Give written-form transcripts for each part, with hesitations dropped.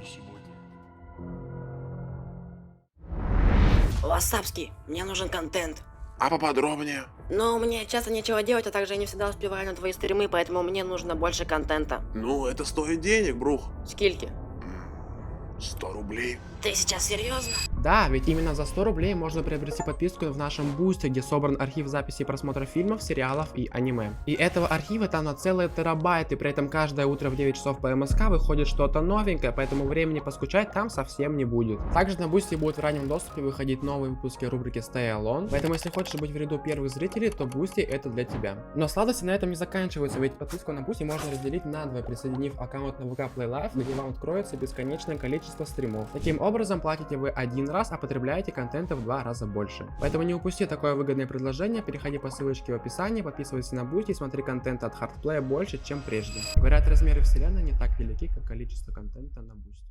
И сегодня. Вассапский, мне нужен контент. А поподробнее? Но мне часто нечего делать, а также я не всегда успеваю на твои стримы, поэтому мне нужно больше контента. Ну, это стоит денег, брух. Скильки? 100 рублей. Ты сейчас серьезно? Да, ведь именно за 100 рублей можно приобрести подписку в нашем бусте, где собран архив записей просмотра фильмов, сериалов и аниме. И этого архива там на целые терабайты, при этом каждое утро в 9 часов по МСК выходит что-то новенькое, поэтому времени поскучать там совсем не будет. Также на бусте будут в раннем доступе выходить новые выпуски рубрики Stay Alone, поэтому если хочешь быть в ряду первых зрителей, то бусти это для тебя. Но сладости на этом не заканчиваются, ведь подписку на бусти можно разделить на два, присоединив аккаунт на ВК Play Live, где вам откроется бесконечное количество стримов. Таким образом, платите вы один раз, а потребляете контента в 2 раза больше. Поэтому не упусти такое выгодное предложение, переходи по ссылочке в описании, подписывайся на Бусти и смотри контента от Hardplay больше, чем прежде. Говорят, размеры вселенной не так велики, как количество контента на Бусти.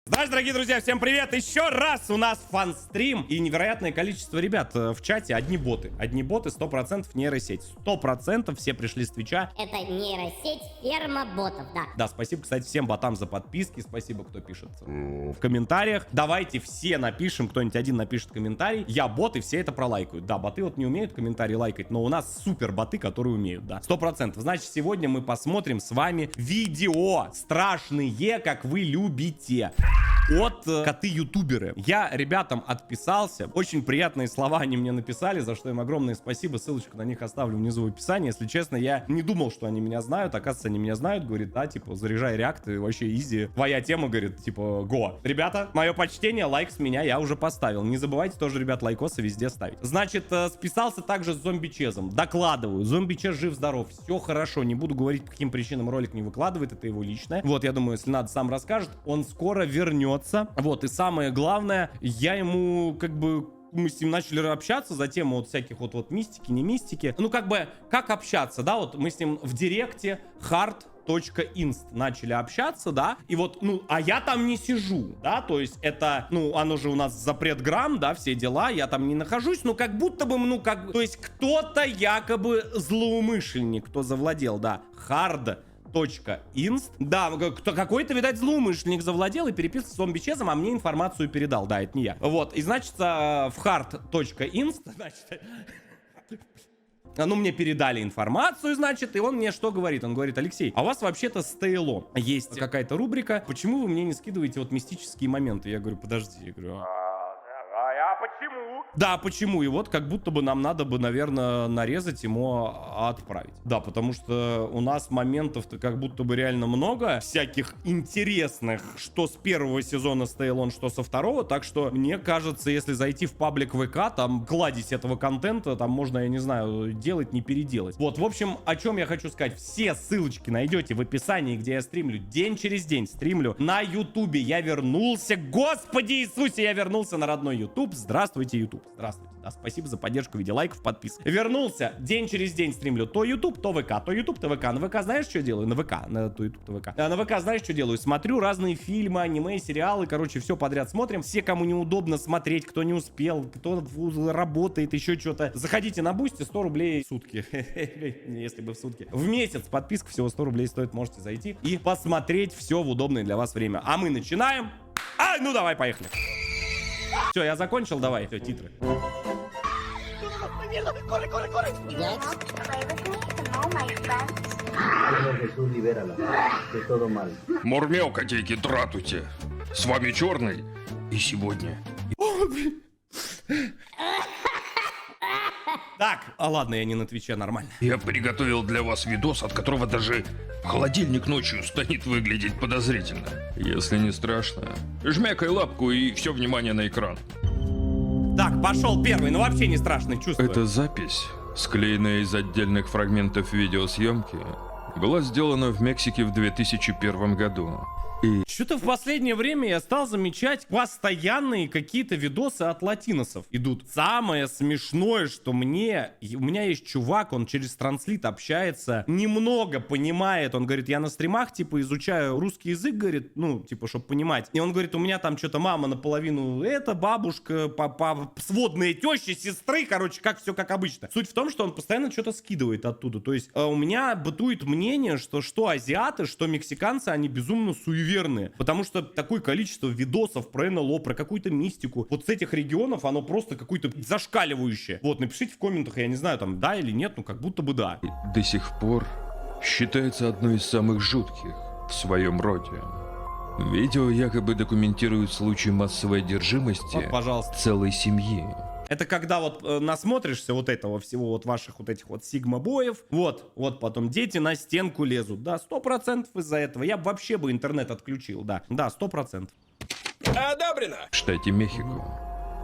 Здравствуйте, дорогие друзья, всем привет! Еще раз у нас фан-стрим и невероятное количество ребят в чате. Одни боты, 100% нейросеть. 100% все пришли с Твича. Это нейросеть ферма ботов, да. Да, спасибо, кстати, всем ботам за подписки. Спасибо, кто пишет в комментариях. Давайте все напишем, кто-нибудь один напишет комментарий. Я бот, и все это пролайкают. Да, боты вот не умеют комментарии лайкать, но у нас супер боты, которые умеют, да. 100%. Значит, сегодня мы посмотрим с вами видео страшные, как вы любите. От коты-ютуберы. Я ребятам отписался. Очень приятные слова они мне написали, за что им огромное спасибо. Ссылочку на них оставлю внизу в описании. Если честно, я не думал, что они меня знают. Оказывается, они меня знают. Говорит, да, типа, заряжай реакты, вообще изи. Твоя тема, говорит, типа, го. Ребята, мое почтение, лайк с меня я уже поставил. Не забывайте тоже, ребят, лайкосы везде ставить. Значит, списался также с зомби-чезом. Докладываю. Зомби-чез жив-здоров. Все хорошо. Не буду говорить, по каким причинам ролик не выкладывает. Это его личное. Вот, я думаю, если надо, сам расскажет. Он скоро вернется. Вот, и самое главное, я ему, как бы, мы с ним начали общаться за тему вот всяких вот мистики, не мистики. Ну, как бы, как общаться, да, вот мы с ним в директе hard.inst начали общаться, да, и вот, ну, а я там не сижу, да, то есть это, ну, оно же у нас запрет грамм, да, все дела, я там не нахожусь, ну, как будто бы, ну, как, то есть кто-то якобы злоумышленник, кто завладел, да, hard.inst. Да, какой-то, видать, злоумышленник завладел и переписывался с зомби-чезом, а мне информацию передал. Да, это не я. Вот, и значит, в hard.inst, значит, ну, мне передали информацию, значит, и он мне что говорит? Он говорит, Алексей, а у вас вообще-то Stay Alone есть какая-то рубрика, почему вы мне не скидываете вот мистические моменты? Я говорю, подожди, я говорю, почему? Да, почему? И вот как будто бы нам надо бы, наверное, нарезать ему отправить. Да, потому что у нас моментов-то как будто бы реально много всяких интересных, что с первого сезона Stay Alone, что со второго. Так что, мне кажется, если зайти в паблик ВК, там кладезь этого контента, там можно, я не знаю, делать, не переделать. Вот, в общем, о чем я хочу сказать. Все ссылочки найдете в описании, где я стримлю. День через день стримлю на Ютубе. Я вернулся, Господи Иисусе, я вернулся на родной Ютуб. Здравствуйте, YouTube. Здравствуйте. Да, спасибо за поддержку в виде лайков, подписок. Вернулся. День через день стримлю то YouTube, то ВК, то YouTube, то ВК. На ВК знаешь, что делаю? На ВК. На то YouTube, то ВК. А на ВК знаешь, что делаю? Смотрю разные фильмы, аниме, сериалы. Короче, все подряд смотрим. Все, кому неудобно смотреть, кто не успел, кто работает, еще что-то. Заходите на Бусти, 100 рублей в сутки. Если бы в сутки. В месяц подписка всего 100 рублей стоит. Можете зайти и посмотреть все в удобное для вас время. А мы начинаем. Ну давай, поехали. Все, я закончил, давай, все, титры. Мурмел, котейки, дратуйте. С вами Черный. И сегодня. Так, ладно, я не на Твиче, нормально. Я приготовил для вас видос, от которого даже холодильник ночью станет выглядеть подозрительно. Если не страшно, жмякай лапку и все внимание на экран. Так, пошел первый, ну вообще не страшный, чувствую. Эта запись, склеенная из отдельных фрагментов видеосъемки, была сделана в Мексике в 2001 году. Что-то в последнее время я стал замечать постоянные какие-то видосы от латиносов идут. Самое смешное, что у меня есть чувак, он через транслит общается, немного понимает, он говорит, я на стримах, типа, изучаю русский язык, говорит, ну, типа, чтобы понимать. И он говорит, у меня там что-то мама наполовину это, бабушка, сводные тещи, сестры, короче, как все как обычно. Суть в том, что он постоянно что-то скидывает оттуда. То есть у меня бытует мнение, что азиаты, что мексиканцы, они безумно суеверные. Потому что такое количество видосов про НЛО, про какую-то мистику, вот с этих регионов, оно просто какое-то зашкаливающее. Вот, напишите в комментах, я не знаю, там, да или нет, ну, как будто бы да. До сих пор считается одной из самых жутких в своем роде. Видео якобы документирует случай массовой одержимости Вот, пожалуйста. целой семьи. Это когда вот насмотришься вот этого всего, вот ваших вот этих вот сигма-боев, вот потом дети на стенку лезут, да, 100% из-за этого. Я бы вообще интернет отключил, да, 100%. Одобрено! В штате Мехико.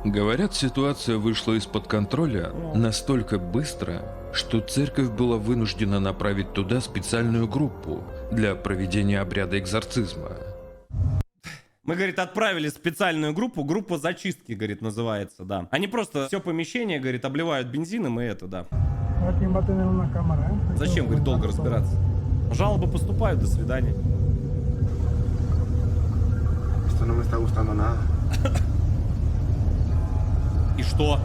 Говорят, ситуация вышла из-под контроля настолько быстро, что церковь была вынуждена направить туда специальную группу для проведения обряда экзорцизма. Мы, говорит, отправили специальную группа зачистки, говорит, называется, да. Они просто все помещение, говорит, обливают бензином и это, да. Зачем, говорит, долго разбираться? Жалобы поступают, до свидания. И что?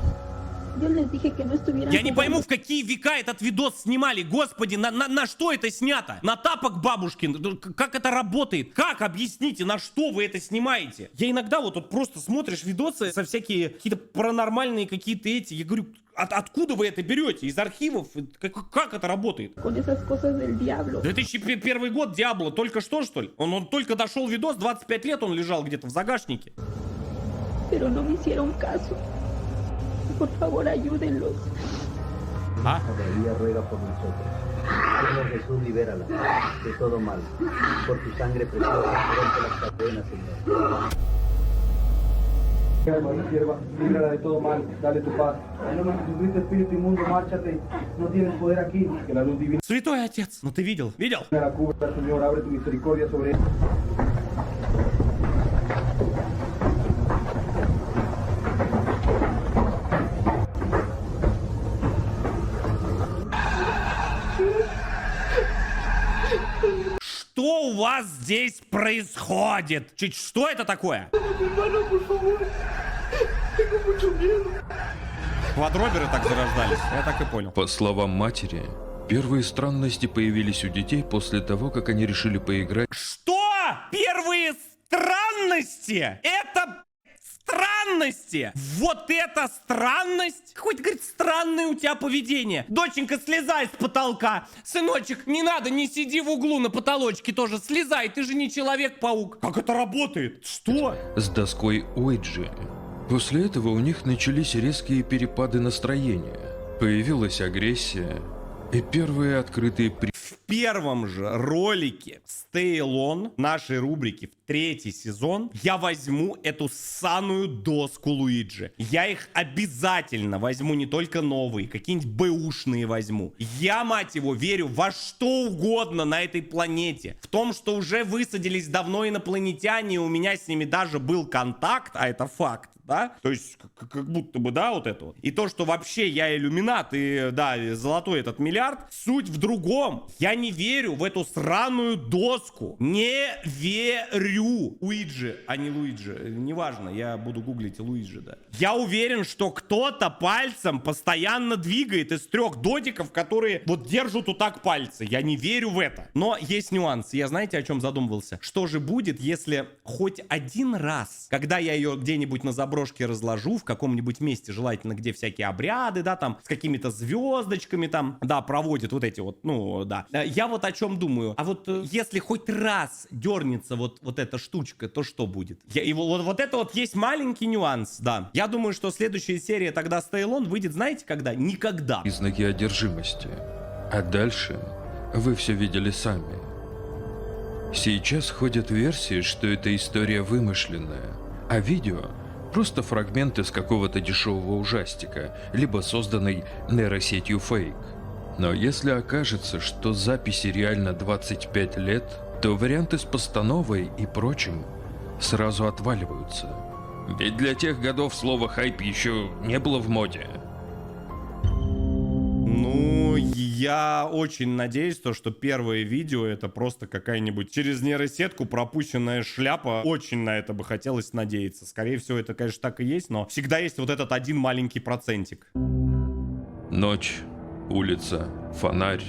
Я не пойму, в какие века этот видос снимали. Господи, на что это снято? На тапок бабушкин? Как это работает? Как? Объясните, на что вы это снимаете? Я иногда вот просто смотришь видосы со всякие какие-то паранормальные какие-то эти. Я говорю, откуда вы это берете? Из архивов? Как это работает? 2001 год, Диабло, только что ли? Он только дошел видос, 25 лет он лежал где-то в загашнике. Por favor, ayúdenlos. ¿Ah? María ruega por nosotros. Señor Jesús, libérala de todo mal. Por tu sangre preciosa, rompe las cadenas, Señor. Sierva, líbrala de todo mal, dale tu paz. En nombre de Jesucristo, espíritu inmundo, márchate. No tienes poder aquí. Que la luz divina. Святой Отец, ну ты видел? Видел? La cubra, Señor, abre tu misericordia sobre él. Что у вас здесь происходит? Что это такое? Квадроберы так зарождались, я так и понял. По словам матери, первые странности появились у детей после того, как они решили поиграть. Что? Первые странности? Это странности? Вот это странность? Какое-то, говорит, странное у тебя поведение. Доченька, слезай с потолка. Сыночек, не надо, не сиди в углу на потолочке тоже. Слезай, ты же не Человек-паук. Как это работает? Что? С доской Ouija. После этого у них начались резкие перепады настроения. Появилась агрессия и первые открытые В первом же ролике Stay Alone нашей рубрики в 3-й сезон я возьму эту ссаную доску Луиджи. Я их обязательно возьму, не только новые, какие-нибудь бэушные возьму. Я, мать его, верю во что угодно на этой планете. В том, что уже высадились давно инопланетяне, и у меня с ними даже был контакт, а это факт. Да? То есть, как будто бы, да, вот это вот. И то, что вообще я иллюминат и, да, золотой этот миллиард, суть в другом. Я не верю в эту сраную доску. Не верю. Уиджи, а не Луиджи. Неважно, я буду гуглить Луиджи, да. Я уверен, что кто-то пальцем постоянно двигает из 3 додиков, которые вот держат вот так пальцы. Я не верю в это. Но есть нюанс. Я знаете, о чем задумывался? Что же будет, если хоть один раз, когда я ее где-нибудь на заброшке разложу в каком-нибудь месте, желательно, где всякие обряды, да, там, с какими-то звездочками там, да, проводят вот эти вот, ну, да. Я вот о чем думаю. А вот если хоть раз дернется вот эта штучка, то что будет? Вот это вот есть маленький нюанс, да. Я думаю, что следующая серия тогда Stay Alone выйдет, знаете, когда? Никогда. признаки одержимости. А дальше вы все видели сами. Сейчас ходят версии, что эта история вымышленная, а видео просто фрагмент из какого-то дешевого ужастика, либо созданный нейросетью фейк. Но если окажется, что записи реально 25 лет, то варианты с постановой и прочим сразу отваливаются. Ведь для тех годов слово «хайп» еще не было в моде. Ну, я очень надеюсь, что первое видео это просто какая-нибудь через нейросетку пропущенная шляпа. Очень на это бы хотелось надеяться. Скорее всего, это, конечно, так и есть, но всегда есть вот этот один маленький процентик. Ночь, улица, фонарь.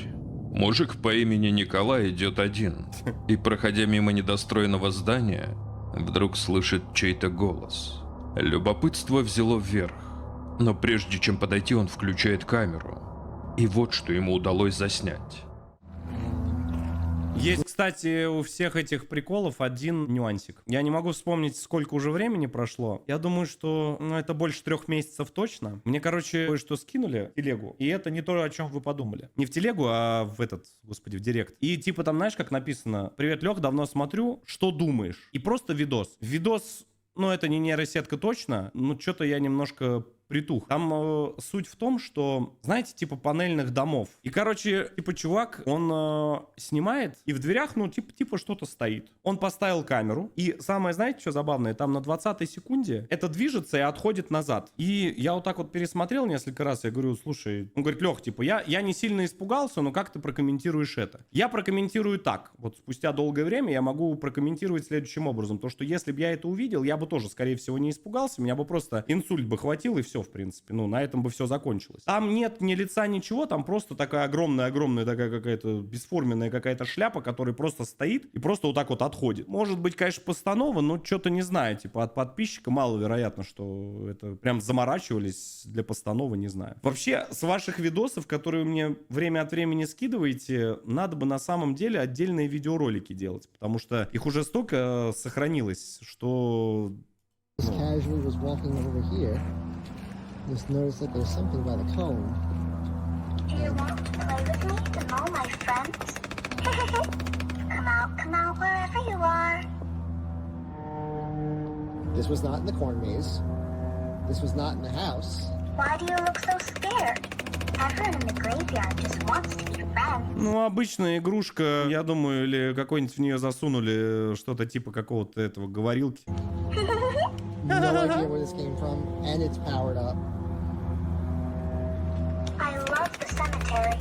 Мужик по имени Николай идет один. И, проходя мимо недостроенного здания, вдруг слышит чей-то голос. Любопытство взяло вверх. Но прежде чем подойти, он включает камеру. И вот что ему удалось заснять. Есть, кстати, у всех этих приколов один нюансик. Я не могу вспомнить, сколько уже времени прошло. Я думаю, что это больше 3 месяцев точно. Мне, короче, кое-что скинули в телегу. И это не то, о чем вы подумали. Не в телегу, а в в директ. И типа там, знаешь, как написано: «Привет, Лех, давно смотрю, что думаешь?» И просто видос. Видос, это не нейросетка точно, но что-то я немножко притух. Там суть в том, что, знаете, типа панельных домов. И, короче, типа чувак, он снимает, и в дверях, типа что-то стоит. Он поставил камеру, и самое, знаете, что забавное? Там на 20-й секунде это движется и отходит назад. И я вот так вот пересмотрел несколько раз, я говорю: слушай, он говорит: Лех, типа, я не сильно испугался, но как ты прокомментируешь это? Я прокомментирую так. Вот спустя долгое время я могу прокомментировать следующим образом. То, что если бы я это увидел, я бы тоже, скорее всего, не испугался, меня бы просто инсульт бы хватил, и все, в принципе. На этом бы все закончилось. Там нет ни лица, ничего, там просто такая огромная такая какая-то бесформенная какая-то шляпа, которая просто стоит и просто вот так вот отходит. Может быть, конечно, постанова, но что-то не знаю, типа от подписчика маловероятно, что это прям заморачивались для постановы, не знаю. Вообще, с ваших видосов, которые мне время от времени скидываете, надо бы на самом деле отдельные видеоролики делать, потому что их уже столько сохранилось, что... Casually was walking over here. Just noticed that there's something by the cone. Do you want to play with me to know my friends? Come out, wherever you are. This was not in the corn maze. This was not in the house. Why do you look so scared? Everyone in the graveyard just wants to be friends. Обычная игрушка, я думаю, или какой-нибудь в нее засунули что-то типа какого-то этого говорилки. No idea where this came from, and it's powered up. I love the cemetery,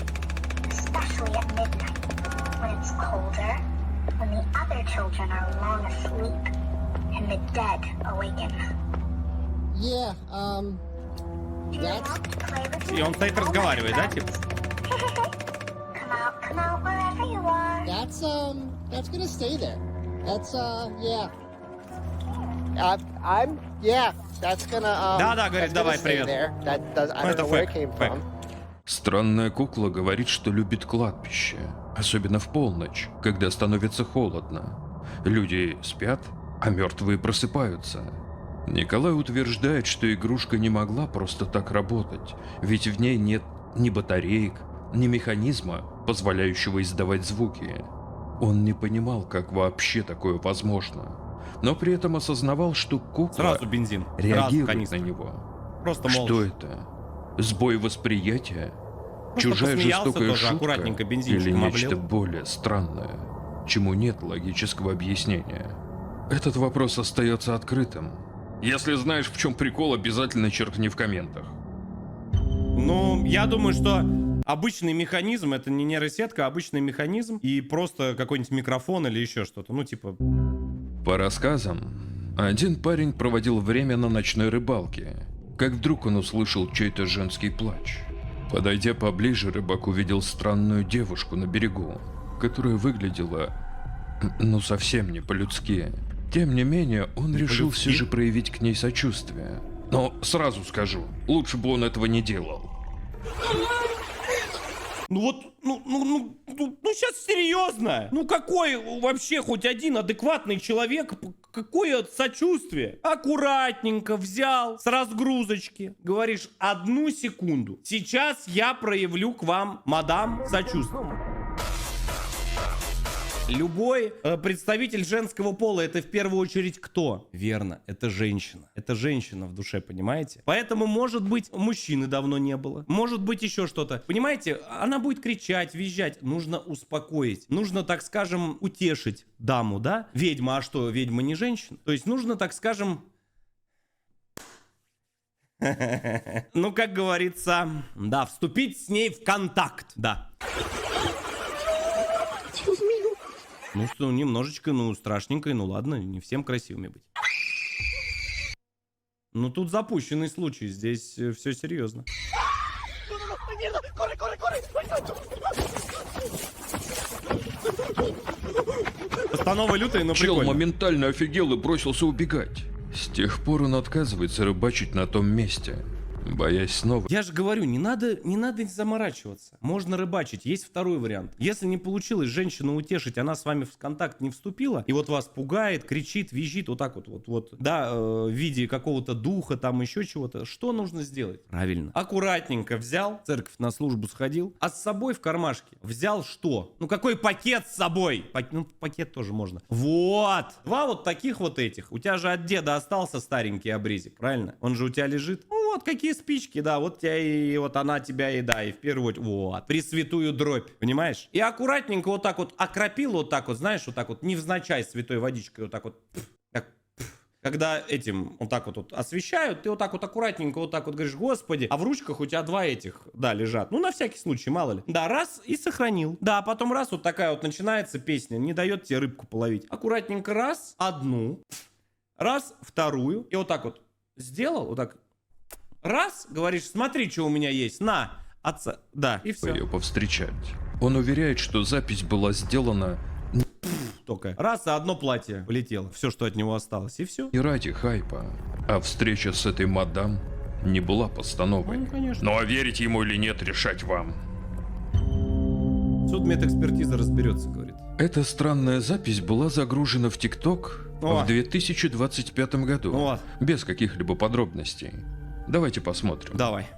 especially at midnight, when it's colder, when the other children are long asleep, and the dead awaken. Yeah, Do you want to play with me? И он стоит разговаривает, да, типа? Come out, wherever you are. that's gonna stay there. That's, yeah. That's gonna, Да, говорит, давай, привет. I don't know where it came from. Странная кукла говорит, что любит кладбище, особенно в полночь, когда становится холодно. Люди спят, а мертвые просыпаются. Николай утверждает, что игрушка не могла просто так работать, ведь в ней нет ни батареек, ни механизма, позволяющего издавать звуки. Он не понимал, как вообще такое возможно, но при этом осознавал, что кукла Сразу бензин, реагирует на него. Просто Что это? Сбой восприятия? Просто Чужая посмеялся жестокая тоже, шутка? аккуратненько Или бензинчиком нечто облил? более странное, чему нет логического объяснения? Этот вопрос остается открытым. Если знаешь, в чем прикол, обязательно черкни в комментах. Я думаю, что обычный механизм, это не нейросетка, а обычный механизм, и просто какой-нибудь микрофон или еще что-то, По рассказам, один парень проводил время на ночной рыбалке, как вдруг он услышал чей-то женский плач. Подойдя поближе, рыбак увидел странную девушку на берегу, которая выглядела, совсем не по-людски. Тем не менее, он решил все же проявить к ней сочувствие. Но сразу скажу, лучше бы он этого не делал. Сейчас серьезно. Какой вообще хоть один адекватный человек, какое сочувствие? Аккуратненько взял с разгрузочки. Говоришь: 1 секунду. Сейчас я проявлю к вам, мадам, сочувствие. Любой представитель женского пола — это в первую очередь кто? Верно, это женщина. Это женщина в душе, понимаете? Поэтому, может быть, мужчины давно не было. Может быть, еще что-то. Понимаете, она будет кричать, визжать. Нужно успокоить. Нужно, так скажем, утешить даму, да? Ведьма, а что, ведьма не женщина? То есть нужно, так скажем... Ну, как говорится, да, вступить с ней в контакт, да. Ну, что, немножечко, ну, страшненько, ну, ладно, не всем красивыми быть. Ну, тут запущенный случай, здесь все серьезно. Постанова лютая, но Чел прикольно. моментально офигел и бросился убегать. С тех пор он отказывается рыбачить на том месте, боясь снова. Я же говорю, не надо заморачиваться. Можно рыбачить. Есть второй вариант. Если не получилось женщину утешить, она с вами в контакт не вступила, и вот вас пугает, кричит, визжит, вот так вот, да, в виде какого-то духа, там еще чего-то. Что нужно сделать? Правильно. Аккуратненько взял, в церковь на службу сходил, а с собой в кармашке взял что? Ну, какой пакет с собой? Ну, пакет тоже можно. Вот. Два вот таких вот этих. У тебя же от деда остался старенький обрезик, правильно? Он же у тебя лежит. Ну, вот какие спички, да, вот тебя и вот она тебя и да, и в первую очередь, вот, пресвятую дробь, понимаешь? И аккуратненько вот так вот окропил, вот так вот, знаешь, вот так вот, невзначай святой водичкой, вот так вот, когда этим вот так вот освещают, ты вот так вот аккуратненько вот так вот говоришь, Господи, а в ручках у тебя два этих, да, лежат. Ну, на всякий случай, мало ли. Да, раз и сохранил. Да, потом раз вот такая вот начинается песня, не дает тебе рыбку половить. Аккуратненько раз, одну, раз, вторую, и вот так вот сделал, вот так. Раз, говоришь, смотри, что у меня есть, на, отца, да, и все. Ее повстречать. Он уверяет, что запись была сделана Только раз, и одно платье полетело, все, что от него осталось, и все. не ради хайпа, а встреча с этой мадам не была постановой. Ну, конечно. Ну а верить ему или нет, решать вам. Судмедэкспертиза разберется, говорит. Эта странная запись была загружена в ТикТок О. в 2025 году, Вот. без каких-либо подробностей. Давайте посмотрим. Давай.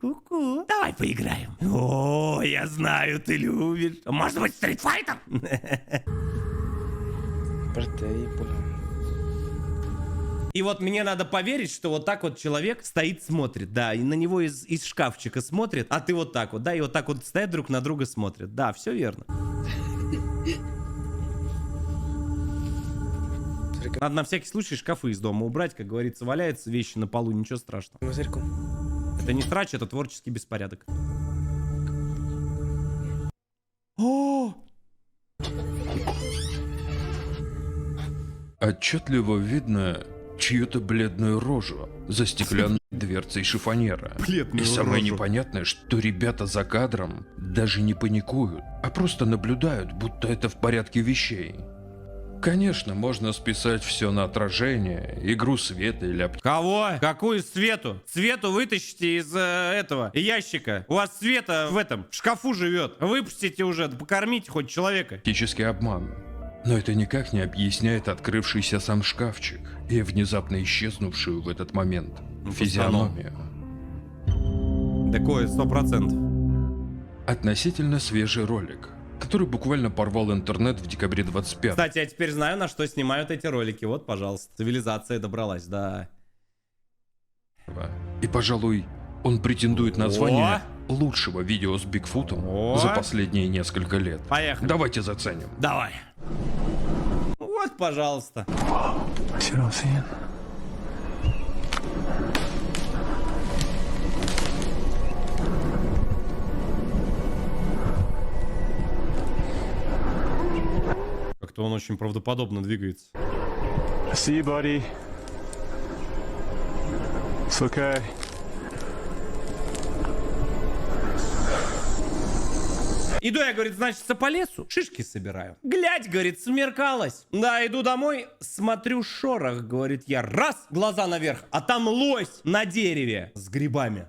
Ку-ку. Давай поиграем. О, я знаю, ты любишь. Может быть, Street Fighter? И вот мне надо поверить, что вот так вот человек стоит, смотрит, да, и на него из шкафчика смотрит, а ты вот так вот, да, и вот так вот стоят друг на друга смотрят. Да, все верно. Надо на всякий случай шкафы из дома убрать, как говорится, валяются вещи на полу, ничего страшного. Это не срач, это творческий беспорядок. О! Отчетливо видно чью-то бледную рожу за стеклянной дверцей шифоньера. Бледную И самое рожу. непонятное, что ребята за кадром даже не паникуют, а просто наблюдают, будто это в порядке вещей. Конечно, можно списать все на отражение, игру света или Кого? Какую Свету? Свету вытащите из этого ящика. У вас Света в этом в шкафу живет. Выпустите уже, покормите хоть человека. оптический обман. Но это никак не объясняет открывшийся сам шкафчик и внезапно исчезнувшую в этот момент физиономию. Такое 100%. Относительно свежий ролик, который буквально порвал интернет в декабре 25. Кстати, я теперь знаю, на что снимают эти ролики. Вот, пожалуйста. Цивилизация добралась, да. И, пожалуй, он претендует на звание лучшего видео с Бигфутом за последние несколько лет. Поехали. Давайте заценим. Давай. Вот, пожалуйста. Как-то он очень правдоподобно двигается. See you, buddy. It's okay. Иду я, говорит, значит, по лесу, шишки собираю. Глядь, говорит, смеркалось. Да, иду домой, смотрю шорох, говорит, я раз, глаза наверх, а там лось на дереве с грибами.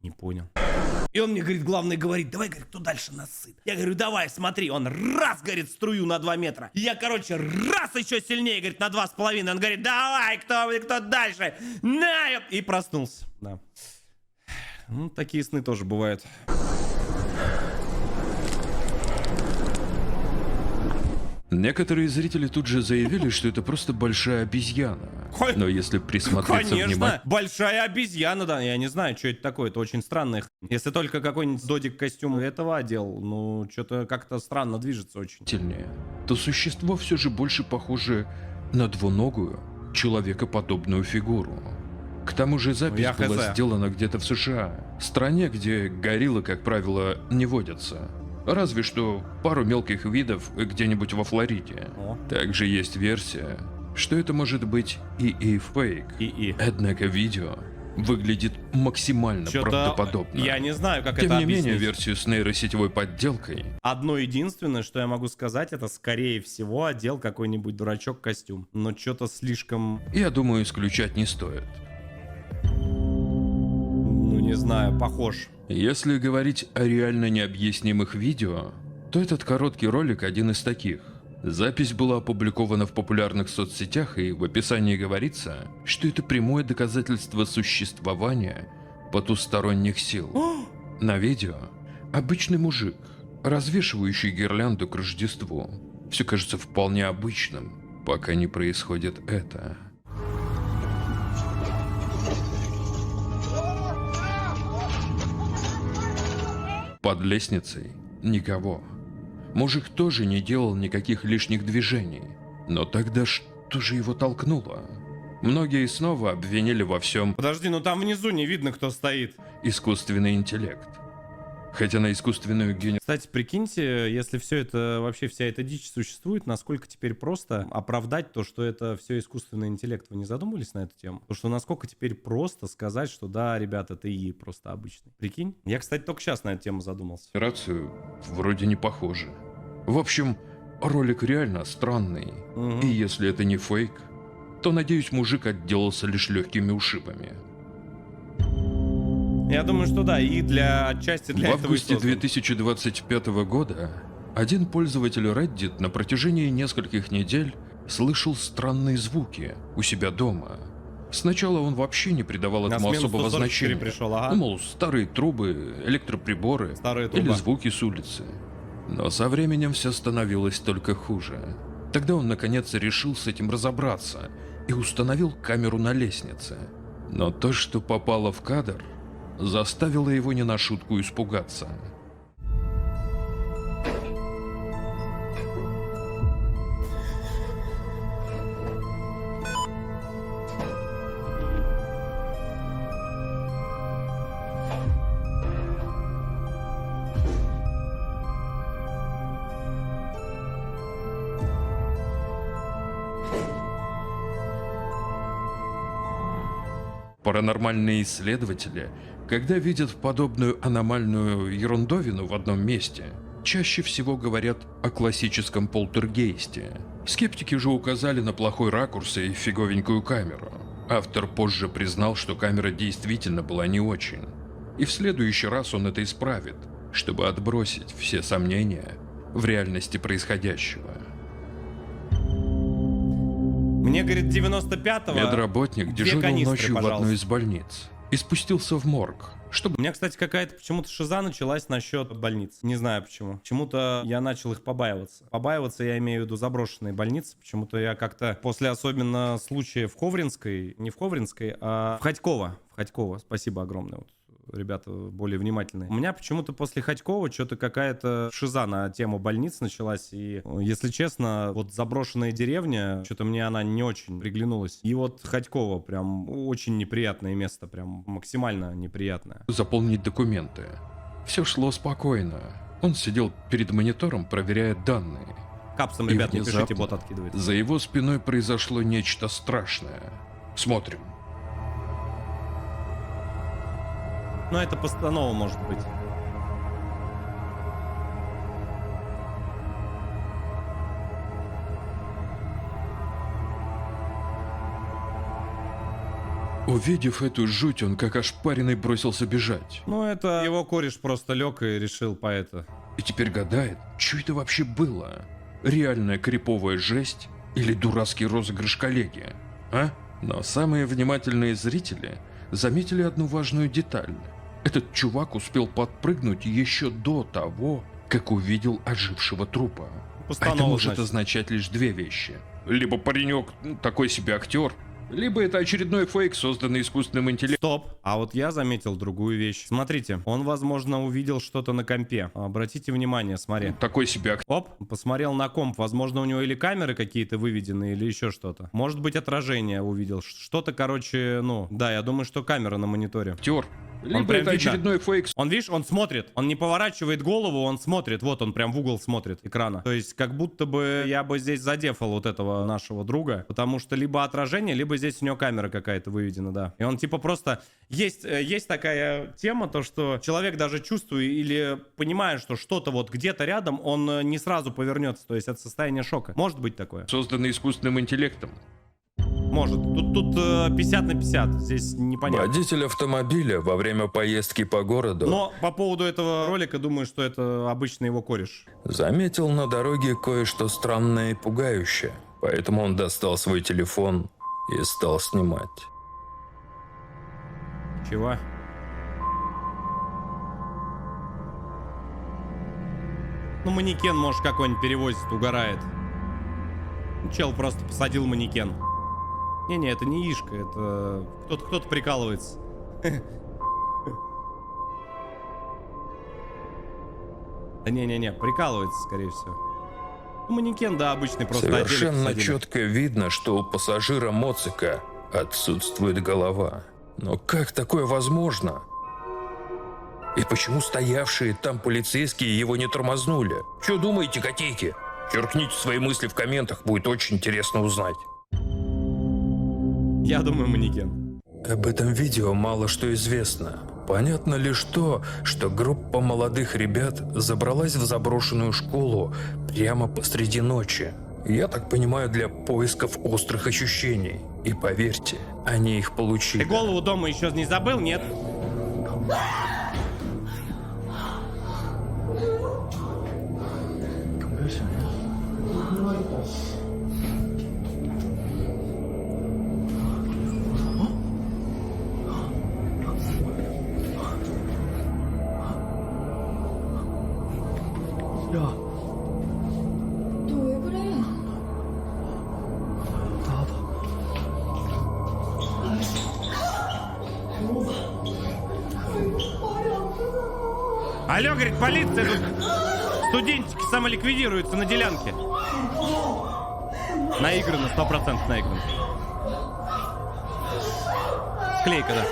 Не понял. И он мне, говорит, главное говорит, давай, говорит, кто дальше нас сыт. Я говорю, давай, смотри. Он раз, говорит, струю на 2 метра. И я, короче, раз еще сильнее, говорит, на 2,5. Он говорит, давай, кто дальше? На! И проснулся. Да. Ну, такие сны тоже бывают. Некоторые зрители тут же заявили, что это просто большая обезьяна. Но если присмотреться Конечно, внимательно... большая обезьяна, да. Я не знаю, что это такое. Это очень странно. Если только какой-нибудь Додик костюм этого одел, ну, что-то как-то странно движется очень. то существо все же больше похоже на двуногую, человекоподобную фигуру. К тому же запись Я была хз. сделана где-то в США, стране, где гориллы, как правило, не водятся. Разве что пару мелких видов где-нибудь во Флориде. О. Также есть версия, что это может быть и фейк. Однако видео выглядит максимально Чё-то правдоподобно. я не знаю, как Тем это не менее, объяснить. версию с нейросетевой подделкой Одно единственное, что я могу сказать, это скорее всего одел какой-нибудь дурачок костюм. Но что-то слишком, я думаю, исключать не стоит. ну не знаю, похож. Если говорить о реально необъяснимых видео, то этот короткий ролик один из таких. Запись была опубликована в популярных соцсетях, и в описании говорится, что это прямое доказательство существования потусторонних сил. На видео обычный мужик, развешивающий гирлянду к Рождеству. Все кажется вполне обычным, пока не происходит это. Под лестницей никого. Мужик тоже не делал никаких лишних движений. Но тогда что же его толкнуло? Многие снова обвинили во всем Подожди, ну там внизу не видно, кто стоит. искусственный интеллект. Хотя на искусственную генерацию... Кстати, прикиньте, если все это, вообще вся эта дичь существует, насколько теперь просто оправдать то, что это все искусственный интеллект. Вы не задумывались на эту тему? Потому что насколько теперь просто сказать, что да, ребята, это и просто обычный. Прикинь? Я, кстати, только сейчас на эту тему задумался. вроде не похоже. В общем, ролик реально странный. И если это не фейк, то, надеюсь, мужик отделался лишь легкими ушибами. Я думаю, что да, и для отчасти для В этого августе и создан. 2025 года один пользователь Reddit на протяжении нескольких недель слышал странные звуки у себя дома. Сначала он вообще не придавал На этому смену особого 144 значения. пришел, ага. Ну, мол, старые трубы, электроприборы Старые или труба. звуки с улицы. Но со временем все становилось только хуже. Тогда он наконец решил с этим разобраться и установил камеру на лестнице. Но то, что попало в кадр, заставило его не на шутку испугаться. Паранормальные исследователи, когда видят подобную аномальную ерундовину в одном месте, чаще всего говорят о классическом полтергейсте. Скептики же указали на плохой ракурс и фиговенькую камеру. Автор позже признал, что камера действительно была не очень. И в следующий раз он это исправит, чтобы отбросить все сомнения в реальности происходящего. Мне, говорит, 95-го... Медработник две дежурил канистры, ночью в пожалуйста. одной из больниц и спустился в морг, чтобы... У меня, кстати, какая-то почему-то шиза началась насчет больниц. Не знаю почему. Почему-то я начал их побаиваться. Побаиваться я имею в виду заброшенные больницы. Почему-то я как-то после особенно случая в Ховринской, не в Ховринской, а в Ходьково. В Ходьково. Спасибо огромное. Вот, ребята более внимательные. У меня почему-то после Ходькова что-то какая-то шиза на тему больниц началась. И, если честно, вот заброшенная деревня, что-то мне она не очень приглянулась. И вот Ходьково прям очень неприятное место. Прям максимально неприятное. заполнить документы. Все шло спокойно. Он сидел перед монитором, проверяя данные. Капсом, И ребят, не пишите, внезапно бот откидывает. За его спиной произошло нечто страшное. Смотрим. Ну, это постанова может быть. Увидев эту жуть, он как ошпаренный бросился бежать. Ну, это его кореш просто лег и решил по это. И теперь гадает, что это вообще было? Реальная криповая жесть или дурацкий розыгрыш коллеги? А? Но самые внимательные зрители заметили одну важную деталь. Этот чувак успел подпрыгнуть еще до того, как увидел ожившего трупа. Постанова, Это может значит. означать лишь две вещи. Либо паренек такой себе актер, либо это очередной фейк, созданный искусственным интеллектом. Стоп. А вот я заметил другую вещь. Смотрите, он, возможно, увидел что-то на компе. Обратите внимание, смотри. Такой себе актер. Оп, посмотрел на комп. Возможно, у него или камеры какие-то выведены, или еще что-то. Может быть, отражение увидел. Что-то, короче, ну... Да, я думаю, что камера на мониторе. Либо прям это видно. очередной фейк. Он, видишь, он смотрит. Он не поворачивает голову, он смотрит. Вот он прям в угол смотрит экрана. То есть, как будто бы я бы здесь задефал вот этого нашего друга. Потому что либо отражение, либо здесь у него камера какая-то выведена, да. И он типа просто... Есть такая тема, то что человек даже чувствуя или понимая, что что-то вот где-то рядом, он не сразу повернется. То есть, это состояние шока. Может быть такое? Созданный искусственным интеллектом. Может. Тут 50 на 50. Здесь непонятно. Водитель автомобиля во время поездки по городу Но по поводу этого ролика, думаю, что это обычно его кореш. заметил на дороге кое-что странное и пугающее, поэтому он достал свой телефон и стал снимать. Чего? Ну, манекен, может, какой-нибудь перевозит, угорает. Чел просто посадил манекен. Не-не, это не Ишка, это... Кто-то прикалывается. Да не-не-не, прикалывается, скорее всего. Ну, манекен, да, обычный, просто отдельно Совершенно посадили. четко видно, что у пассажира моцика отсутствует голова. Но как такое возможно? И почему стоявшие там полицейские его не тормознули? Что думаете, котейки? Черкните свои мысли в комментах, будет очень интересно узнать. Я думаю, манекен. Об этом видео мало что известно. Понятно лишь то, что группа молодых ребят забралась в заброшенную школу прямо посреди ночи. Я так понимаю, для поисков острых ощущений. И поверьте, они их получили. Ты голову дома еще не забыл, нет? Алло, говорит, полиция, тут студентики самоликвидируются на делянке. Наиграно, 100% наиграно. Склейка, да.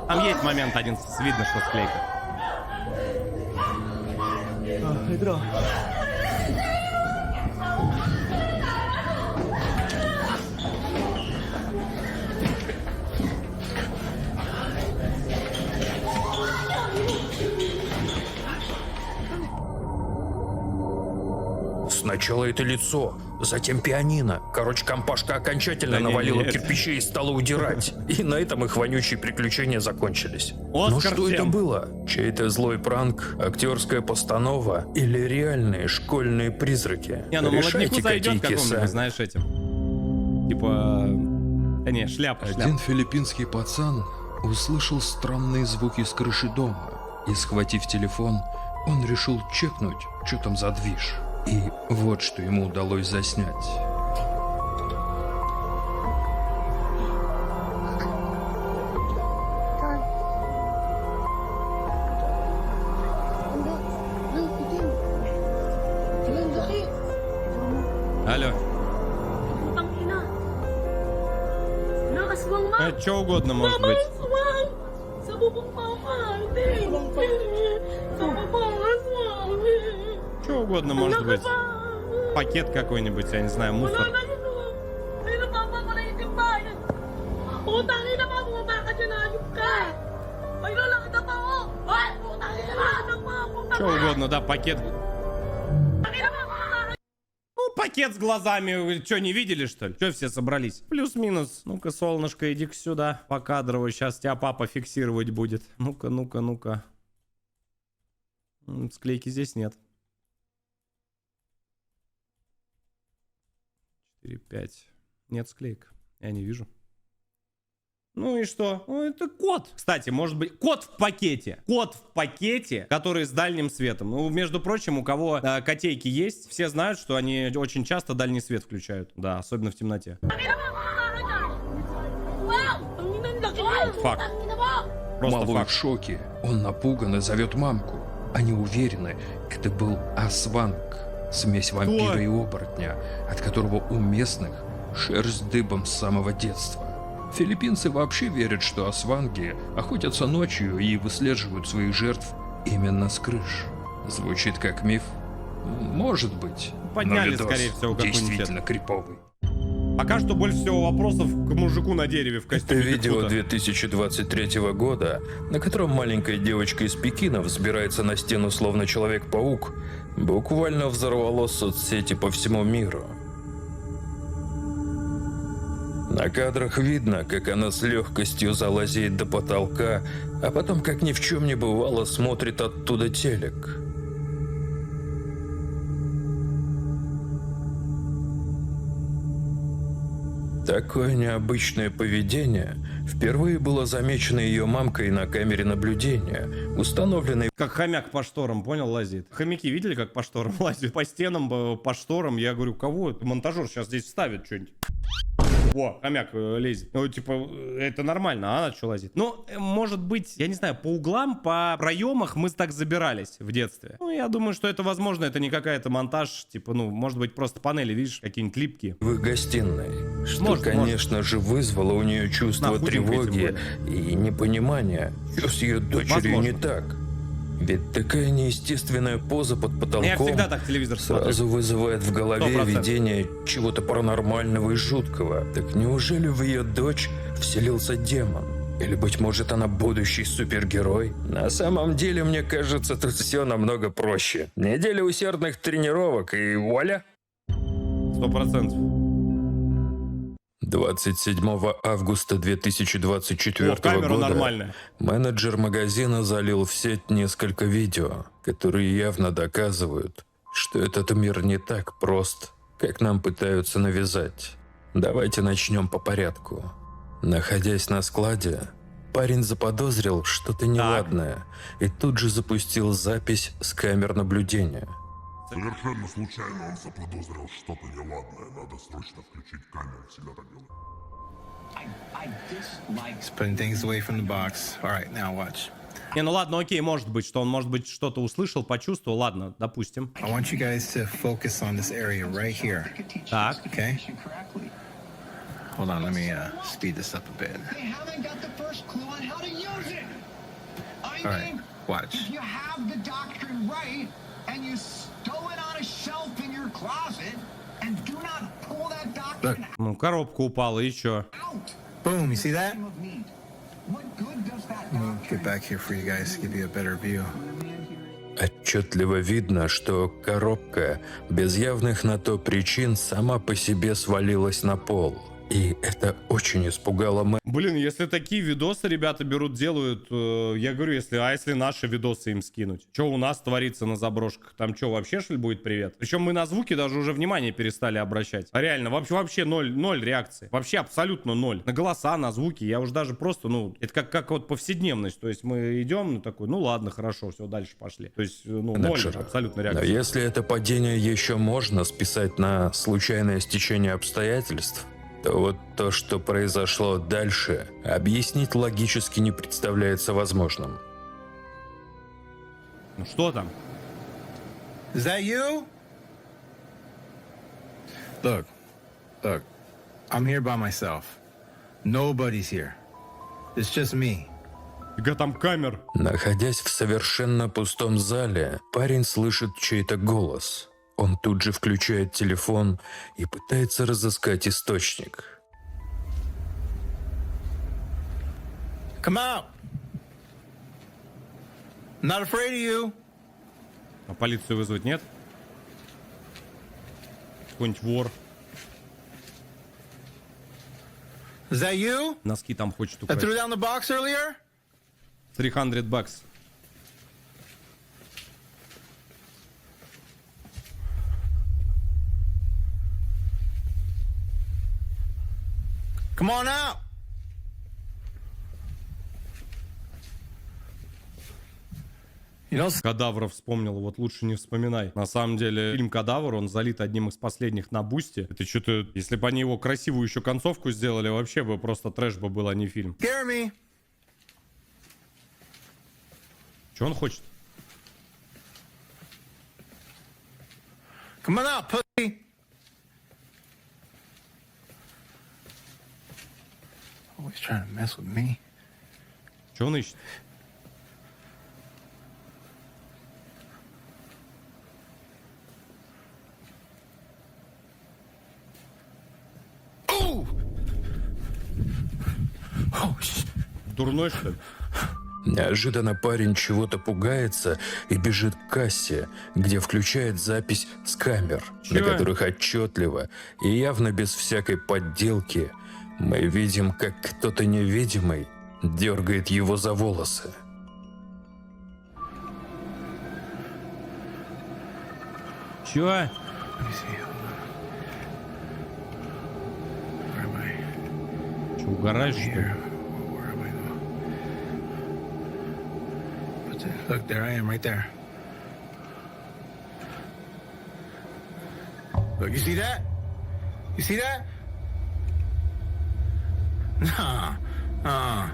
Там есть момент один, видно, что склейка. Сначала это лицо, затем пианино. Короче, компашка окончательно Да навалила нет. кирпичей и стала удирать. И на этом их вонючие приключения закончились. Но Оскар что это всем. было? Чей-то злой пранк, актерская постанова или реальные школьные призраки? Не, ну молодняку Решайте, зайдет котейки, какому-нибудь, сами. знаешь, этим. Типа... Да не, шляпа. Один филиппинский пацан услышал странные звуки с крыши дома. И, схватив телефон, он решил чекнуть, что там за движ. И вот что ему удалось заснять. Алло. Это что угодно может быть. Что угодно может быть. Пакет какой-нибудь, я не знаю, мусор. Что угодно, да, пакет. Ну, пакет с глазами. Вы что, не видели, что ли? Что все собрались? Плюс-минус. Ну-ка, солнышко, иди-ка сюда. Покадрово. Сейчас тебя папа фиксировать будет. Ну-ка, ну-ка, ну-ка. Склейки здесь нет. 4, 5. Нет склеек. Я не вижу. Ну и что? Ну это кот. Кстати, может быть, кот в пакете. Кот в пакете, который с дальним светом. Ну, между прочим, у кого котейки есть, все знают, что они очень часто дальний свет включают. Да, особенно в темноте. Факт. Просто Малой факт. в шоке. Он напуган и зовет мамку. Они уверены, это был Асванг, смесь вампира и оборотня, от которого у местных шерсть дыбом с самого детства. Филиппинцы вообще верят, что асванги охотятся ночью и выслеживают своих жертв именно с крыш. Звучит как миф? Может быть. Подняли, но видос скорее всего, какой-нибудь действительно криповый. Пока что больше всего вопросов к мужику на дереве в Это костюме видео Бигфута. 2023 года, на котором маленькая девочка из Пекина взбирается на стену словно Человек-паук, буквально взорвало соцсети по всему миру. На кадрах видно, как она с легкостью залазит до потолка, а потом, как ни в чем не бывало, смотрит оттуда телек. Такое необычное поведение впервые было замечено ее мамкой на камере наблюдения, установленной... Как хомяк по шторам, понял, лазит. Хомяки видели, как по шторам лазят? По стенам, по шторам. Я говорю, кого? Монтажер сейчас здесь вставит что-нибудь. О, хомяк лезет. Ну, типа, это нормально, а она что лазит? Ну, может быть, я не знаю, по углам, по проемах мы так забирались в детстве. Ну, я думаю, что это возможно, это не какая-то монтаж, типа, ну, может быть, просто панели, видишь, какие-нибудь липкие. в их гостиной, что, Может, конечно же, вызвало у нее чувство На худенькой, тем тревоги и непонимания, что с ее дочерью Возможно. не так. Ведь такая неестественная поза под Я потолком всегда так телевизор смотрю. сразу вызывает в голове 100%. видение чего-то паранормального и жуткого. Так неужели в ее дочь вселился демон? Или, быть может, она будущий супергерой? На самом деле, мне кажется, тут все намного проще. Неделя усердных тренировок и вуаля! 100%. 27 августа 2024 О, камера года нормальная. менеджер магазина залил в сеть несколько видео, которые явно доказывают, что этот мир не так прост, как нам пытаются навязать. Давайте начнем по порядку. Находясь на складе, парень заподозрил что-то неладное и тут же запустил запись с камер наблюдения. Совершенно случайно он заподозрил что-то неладное. Надо срочно включить камеру. Всегда так делаю. Putting things away from the box. All right, now watch. Не, ну ладно, окей, может быть, что он, может быть, что-то услышал, почувствовал. Ладно, допустим. I want you guys to focus on this area right here. Так. Okay? Hold on, let me speed this up a bit. All right, watch. If you have the doctrine right and you stow it on a shelf in your closet and do not pull that doctrine Ну, коробка упала, и чё? out, Boom, you see that? of need, what good does that We'll doctrine get back here for you guys to give you a better view. Отчетливо видно, что коробка без явных на то причин сама по себе свалилась на пол. И это очень испугало Мэ. Блин, если такие видосы ребята берут, делают, я говорю, если наши видосы им скинуть. Что у нас творится на заброшках? Там что, вообще что ли будет привет? Причем мы на звуки даже уже внимание перестали обращать. А реально, вообще ноль реакции. Вообще абсолютно ноль. На голоса, на звуки, я уже даже просто, ну, это как вот повседневность. То есть мы идем, ну такой, ну ладно, хорошо, все, дальше пошли. То есть, ну, ноль абсолютно Но реакции. если это падение еще можно списать на случайное стечение обстоятельств, то вот то, что произошло дальше, объяснить логически не представляется возможным. Ну что там? Is that you? Look, I'm here by myself. Nobody's here. It's just me. Фига там камер. Находясь в совершенно пустом зале, парень слышит чей-то голос. Он тут же включает телефон и пытается разыскать источник. Come out. I'm not afraid of you. А полицию вызвать нет? какой-нибудь вор. Is that you? Носки там хочет I украсть. threw down the box earlier? $300. Come on out. Кадавра вспомнил, вот лучше не вспоминай. На самом деле, фильм «Кадавр», он залит одним из последних на бусте. Это что-то, если бы они его красивую еще концовку сделали, вообще бы просто трэш бы был, а не фильм. Scare me. Что он хочет? Come on out, pussy. Always trying to mess with me. Что он ищет? Дурной, что ли? Неожиданно парень чего-то пугается и бежит к кассе, где включает запись с камер, на которых отчетливо и явно без всякой подделки мы видим, как кто-то невидимый дергает его за волосы. Чё? Че, угораешь, что ли? Look, there I am, right there. Look, you see that? You see that? Nah.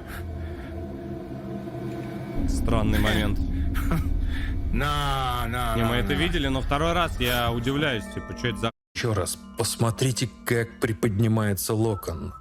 Странный момент. Не, мы это видели, но второй раз я удивляюсь, типа, что это за... Еще раз посмотрите, как приподнимается локон.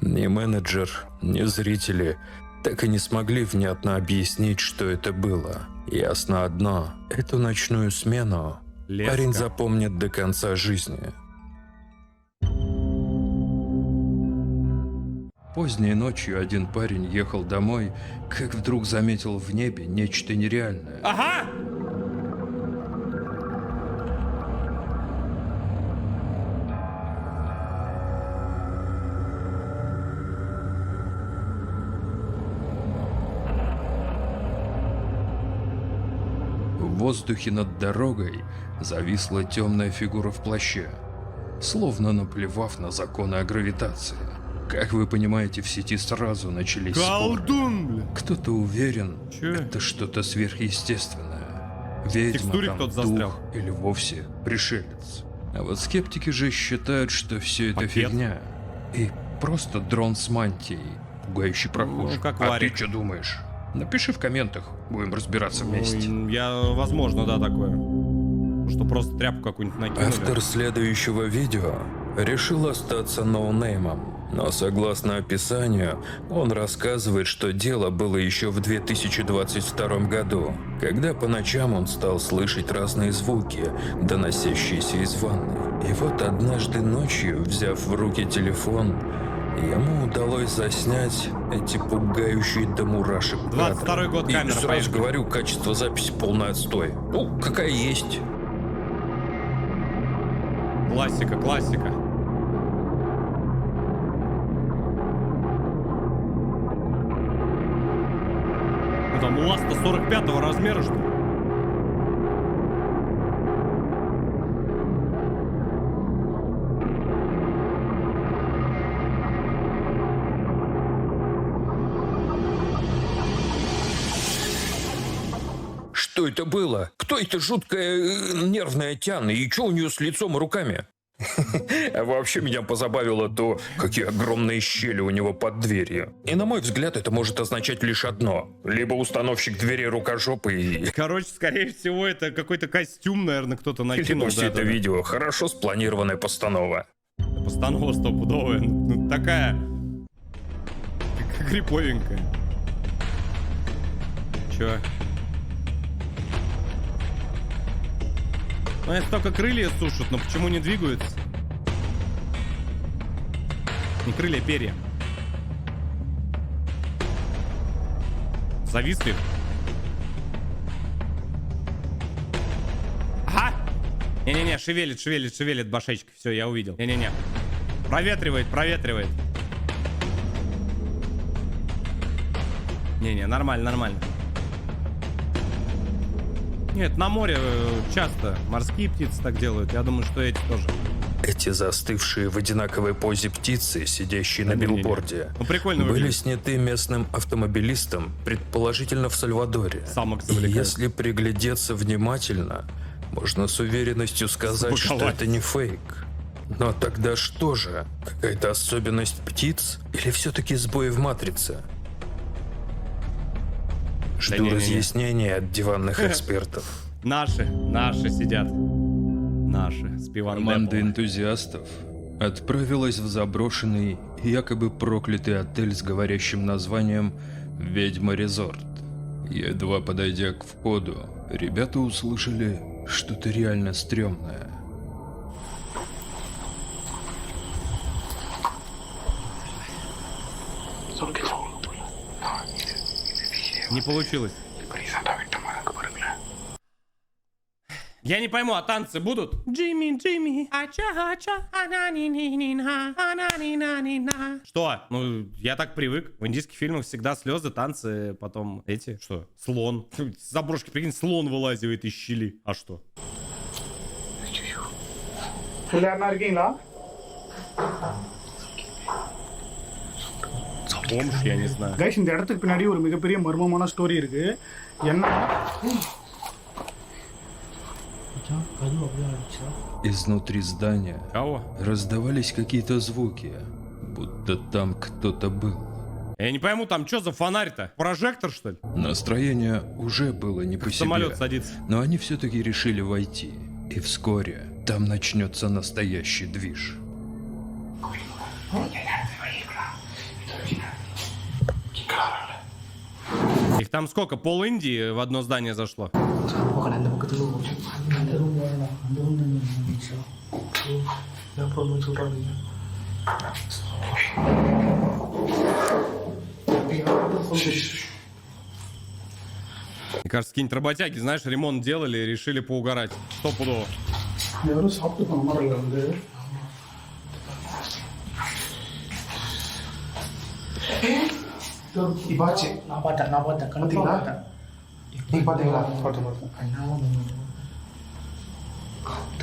Ни менеджер, ни зрители так и не смогли внятно объяснить, что это было. Ясно одно – эту ночную смену парень запомнит до конца жизни. Поздней ночью один парень ехал домой, как вдруг заметил в небе нечто нереальное. Ага! В воздухе над дорогой зависла темная фигура в плаще, словно наплевав на законы о гравитации. Как вы понимаете, в сети сразу начались споры. Кто-то уверен, это что-то сверхъестественное. Ведьма, там, дух или вовсе пришелец. А вот скептики же считают, что все это фигня. И просто дрон с мантией, пугающий прохожих. Ну, как а Варик. ты что думаешь? Напиши в комментах, будем разбираться вместе. Возможно, да, такое. Что просто тряпку какую-нибудь накинули. Автор следующего видео решил остаться ноунеймом. Но согласно описанию, он рассказывает, что дело было еще в 2022 году, когда по ночам он стал слышать разные звуки, доносящиеся из ванны. И вот однажды ночью, взяв в руки телефон, ему удалось заснять эти пугающие до мурашек кадры. 22-й год, камера, И сразу поехали. говорю, качество записи полный отстой. Ну, какая есть. Классика, классика. Ну там ласта 45-го размера, что ли? Что это было? Кто эта жуткая нервная тяна? И что у нее с лицом и руками? А вообще меня позабавило то, какие огромные щели у него под дверью. И на мой взгляд, это может означать лишь одно. Либо установщик двери рукожопый, Короче, скорее всего, это какой-то костюм, наверное, кто-то накинул. либо все это видео хорошо спланированная постанова. Постанова стопудовая. Ну, такая... Криповенькая. Чё? Ну, это только крылья сушат, но почему не двигаются? Не крылья, перья. Зависли. Ага. Не-не-не, шевелит башечкой. Все, я увидел. Не-не-не. Проветривает. Не-не, нормально. Нет, на море часто морские птицы так делают. Я думаю, что эти тоже. Эти застывшие в одинаковой позе птицы, сидящие на билборде, Ну, прикольно были выглядит. сняты местным автомобилистом, предположительно в Сальвадоре. Самок И завлекают. если приглядеться внимательно, можно с уверенностью сказать, что Запаковать. это не фейк. Но тогда что же? Какая-то особенность птиц? Или все-таки сбой в матрице? Жду не-не-не. разъяснения от диванных экспертов. Наши сидят. Наши, с пивом. Команда энтузиастов отправилась в заброшенный, якобы проклятый отель с говорящим названием «Ведьма Резорт». Едва подойдя к входу, ребята услышали что-то реально стрёмное. Не получилось. Я не пойму, а танцы будут? Джимми, Что? Ну, я так привык. В индийских фильмах всегда слезы, танцы, потом эти. Что? Слон. С заброшки, прикинь, слон вылазивает из щели. А что? Бомж, я не знаю. கைஸ் இந்த இடத்துக்கு பின்னாடி ஒரு மிகப்பெரிய மர்மமான ஸ்டோரி இருக்கு. என்ன Изнутри здания Кого? раздавались какие-то звуки, будто там кто-то был. Я не пойму, там что за фонарь-то? Прожектор, что ли? Настроение уже было не по себе, Самолет садится. но они все-таки решили войти. И вскоре там начнется настоящий движ. Их там сколько? Пол Индии в одно здание зашло? Мне кажется, какие-нибудь работяги, знаешь, ремонт делали и решили поугарать. Стопудово. யாரும் சாப்பிட்டு போன மாதிரி இல்லை வந்து இப்பாச்சு நான் பார்த்தேன் கண்டிப்பா நீங்க பாத்தீங்களா பார்த்தேன்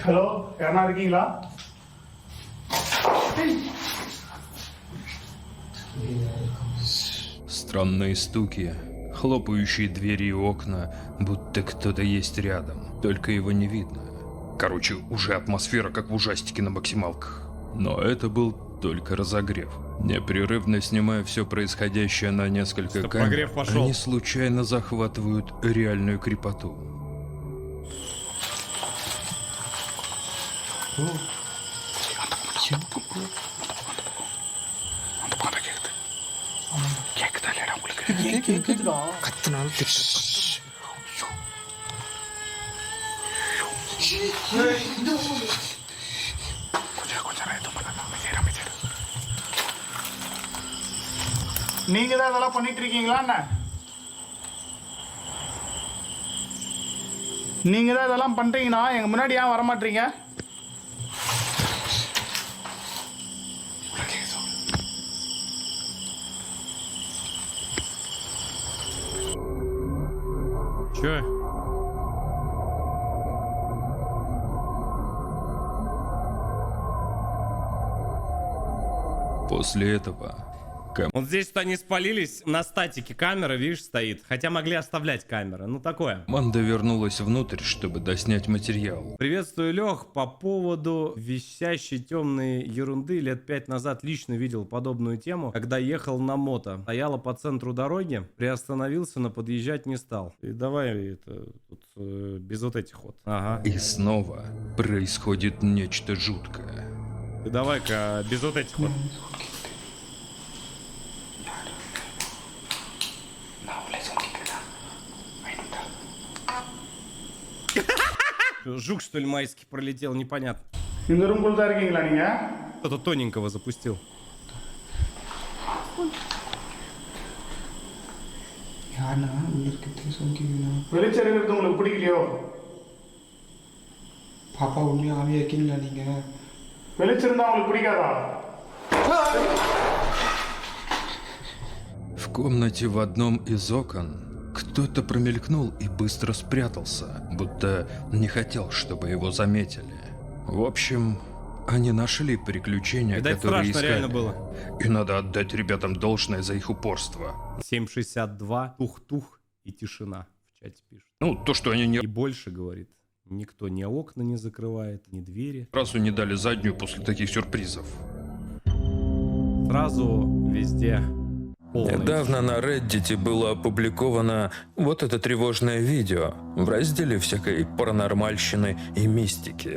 ஹலோ யாரா இருக்கீங்களா Странные стуки, хлопающие двери и окна, будто кто-то есть рядом, только его не видно. Короче, уже атмосфера как в ужастике на максималках. Но это был только разогрев. Непрерывно снимая все происходящее на несколько Чтоб камер, прогрев пошел. они случайно захватывают реальную крепоту. நீங்க தான் இதெல்லாம் பண்ணிட்டு இருக்கீங்களா என்ன நீங்க தான் இதெல்லாம் பண்றீங்கன்னா எங்க முன்னாடி ஏன் வர மாட்டீங்க Че? После этого Вот здесь вот они спалились, на статике камера, видишь, стоит. Хотя могли оставлять камеры, ну такое. команда вернулась внутрь, чтобы доснять материал. Приветствую, Лех. По поводу висящей темной ерунды, лет 5 назад лично видел подобную тему, когда ехал на мото. Стояла по центру дороги, приостановился, но подъезжать не стал. И давай это тут, без вот этих вот. Ага. И снова происходит нечто жуткое. Ты давай-ка без вот этих вот. Жук, что ли, майский пролетел, непонятно. இந்த ரூம்குள்ள தான் இருக்கீங்களா நீங்க Кто-то тоненького запустил. யாருண்ணா இங்கே இருக்கிறது சொல்லிக்கிறீங்களா வெளிச்சறிகிறது உங்களுக்கு பிடிக்கலையோ பாப்பா உண்மையாக ஆவியாக இருக்கீங்களா நீங்கள் வெளிச்சிருந்தா உங்களுக்கு பிடிக்காதா В комнате в одном из окон кто-то промелькнул и быстро спрятался, будто не хотел, чтобы его заметили. В общем, они нашли приключения, Видать, которые страшно искали. реально было. И надо отдать ребятам должное за их упорство. 7.62, тух-тух и тишина в чате пишет. Ну, то, что они ни И больше говорит. Никто ни окна не закрывает, ни двери. разу не дали заднюю после таких сюрпризов. Сразу везде полная Недавно на Reddit было опубликовано вот это тревожное видео в разделе всякой паранормальщины и мистики.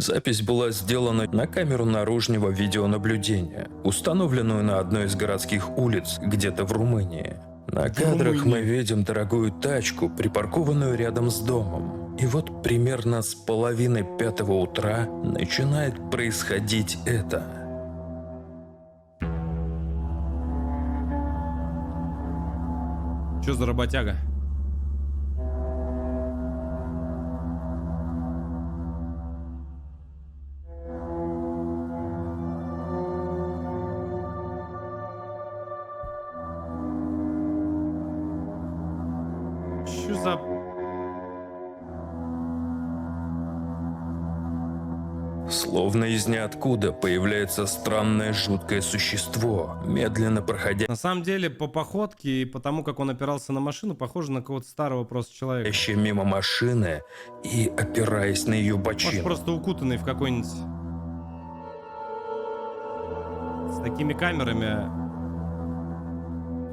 Запись была сделана на камеру наружного видеонаблюдения, установленную на одной из городских улиц где-то в Румынии. На кадрах мы видим дорогую тачку, припаркованную рядом с домом. И вот примерно с половины 5 утра начинает происходить это. Что за работяга? Что за... Словно из ниоткуда появляется странное жуткое существо, медленно проходя На самом деле, по походке и по тому, как он опирался на машину, похоже на какого-то старого просто человека. мимо машины и опираясь на ее Может, бочину. просто укутанный в какой-нибудь... С такими камерами...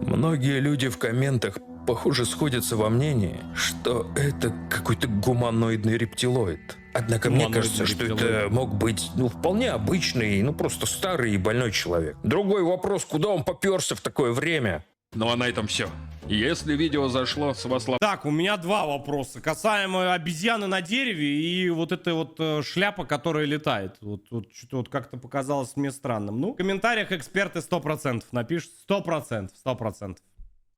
Многие люди в комментах, похоже, сходятся во мнении, что это какой-то гуманоидный рептилоид. Однако мне Гуманоидный кажется, что рептилоид. это мог быть, вполне обычный, просто старый и больной человек. Другой вопрос, куда он поперся в такое время? Ну а на этом все. Если видео зашло, с вас лайк. Так, у меня два вопроса. Касаемо обезьяны на дереве и вот этой вот шляпа, которая летает. Вот что-то вот как-то показалось мне странным. Ну, в комментариях эксперты 100% напишут. 100%.